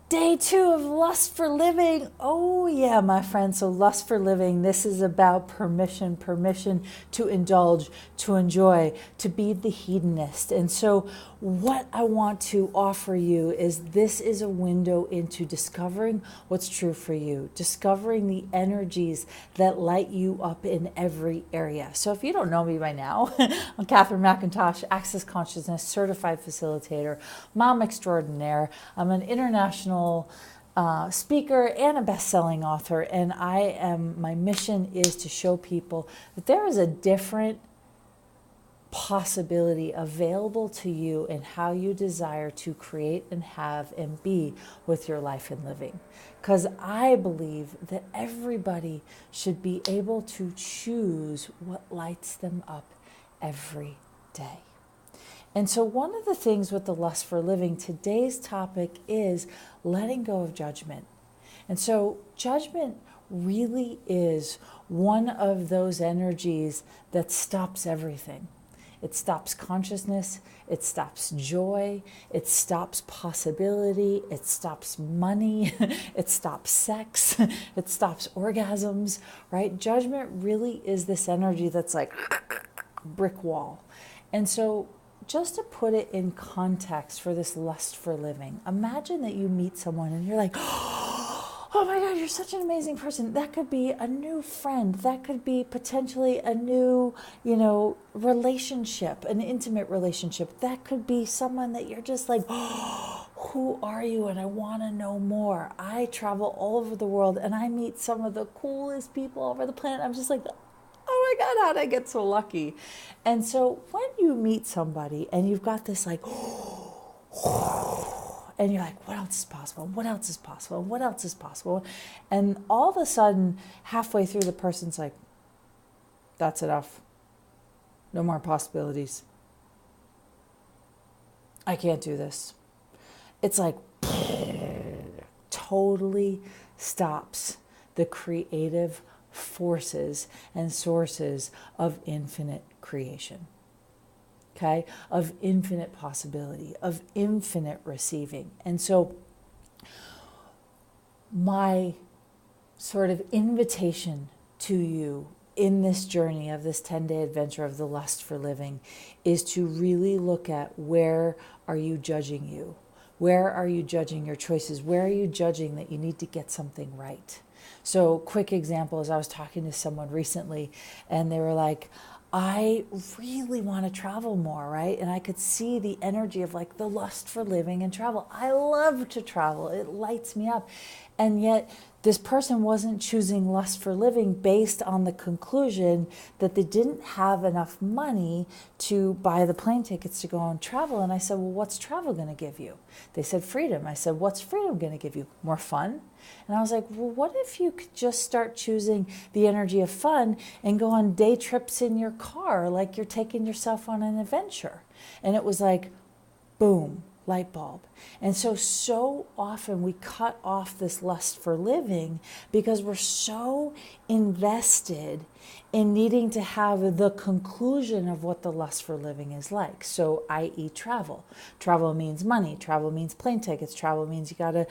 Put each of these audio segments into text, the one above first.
Day 2 of Lust for Living. Oh, yeah, my friend. So, Lust for Living, this is about permission to indulge, to enjoy, to be the hedonist. And so, what I want to offer you is this is a window into discovering what's true for you, discovering the energies that light you up in every area. So, if you don't know me by now, I'm Catherine McIntosh, Access Consciousness Certified Facilitator, Mom Extraordinaire. I'm an international speaker and a best-selling author, and my mission is to show people that there is a different possibility available to you in how you desire to create and have and be with your life and living. Because I believe that everybody should be able to choose what lights them up every day. And so one of the things with the Lust for Living, today's topic is letting go of judgment. And so judgment really is one of those energies that stops everything. It stops consciousness, it stops joy, it stops possibility, it stops money, it stops sex, it stops orgasms, right? Judgment really is this energy that's like brick wall. And so just to put it in context for this Lust for Living, imagine that you meet someone and you're like, oh my God, you're such an amazing person. That could be a new friend. That could be potentially a new, relationship, an intimate relationship. That could be someone that you're just like, who are you? And I want to know more. I travel all over the world and I meet some of the coolest people all over the planet. I'm just like, oh my God, how'd I get so lucky? And so when you meet somebody and you've got this like, and you're like, what else is possible? What else is possible? What else is possible? And all of a sudden, halfway through, the person's like, that's enough. No more possibilities. I can't do this. It's like, totally stops the creative forces and sources of infinite creation, okay, of infinite possibility, of infinite receiving. And so my sort of invitation to you in this journey of this 10-day adventure of the Lust for Living is to really look at, where are you judging you? Where are you judging your choices? Where are you judging that you need to get something right? So quick example is I was talking to someone recently and they were like, I really want to travel more, right? And I could see the energy of like the lust for living and travel. I love to travel. It lights me up. And yet this person wasn't choosing lust for living based on the conclusion that they didn't have enough money to buy the plane tickets to go on travel. And I said, well, what's travel going to give you? They said freedom. I said, what's freedom going to give you? More fun? And I was like, well, what if you could just start choosing the energy of fun and go on day trips in your car like you're taking yourself on an adventure? And it was like, boom, light bulb. And so often we cut off this lust for living because we're so invested in needing to have the conclusion of what the lust for living is like. So, i.e. travel. Travel means money. Travel means plane tickets. Travel means you got to,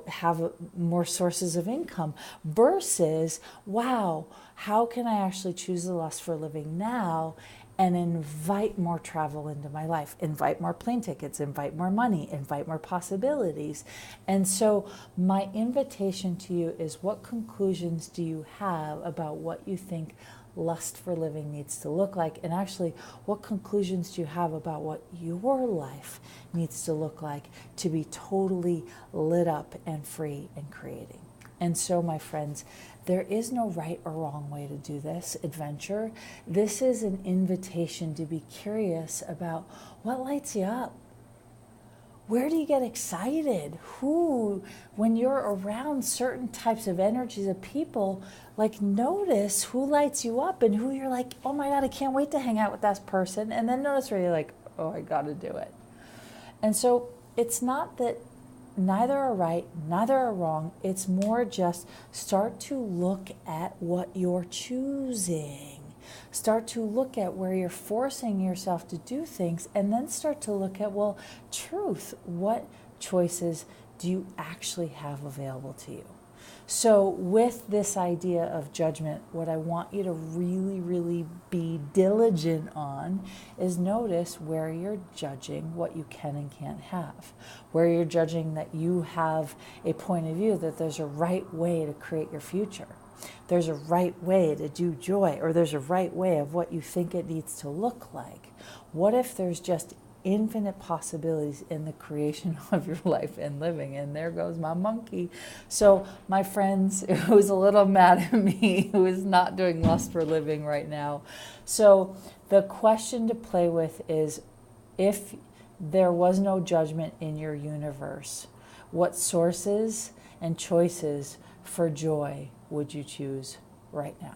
have more sources of income versus, wow, how can I actually choose the lust for living now and invite more travel into my life, invite more plane tickets, invite more money, invite more possibilities. And so my invitation to you is, what conclusions do you have about what you think lust for living needs to look like? And actually, what conclusions do you have about what your life needs to look like to be totally lit up and free and creating? And so, my friends, there is no right or wrong way to do this adventure. This is an invitation to be curious about what lights you up. Where do you get excited? Who, when you're around certain types of energies of people, like notice who lights you up and who you're like, oh my God, I can't wait to hang out with that person. And then notice where you're like, oh, I got to do it. And so it's not that neither are right, neither are wrong. It's more just start to look at what you're choosing. Start to look at where you're forcing yourself to do things, and then start to look at, well, truth. What choices do you actually have available to you? So with this idea of judgment, what I want you to really, really be diligent on is notice where you're judging what you can and can't have, where you're judging that you have a point of view that there's a right way to create your future. There's a right way to do joy, or there's a right way of what you think it needs to look like. What if there's just infinite possibilities in the creation of your life and living? And there goes my monkey. So my friends, who's a little mad at me, who is not doing Lust for Living right now. So the question to play with is, if there was no judgment in your universe, what sources and choices for joy would you choose right now?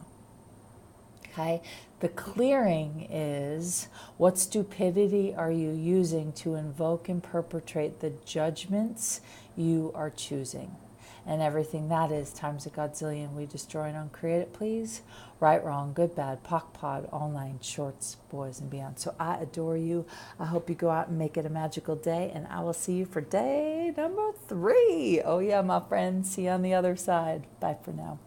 Okay, the clearing is, what stupidity are you using to invoke and perpetrate the judgments you are choosing? And everything that is times a godzillion, we destroy and uncreate it, please. Right, wrong, good, bad, pock, pod, all nine, shorts, boys, and beyond. So I adore you. I hope you go out and make it a magical day, and I will see you for day number 3. Oh yeah, my friends. See you on the other side. Bye for now.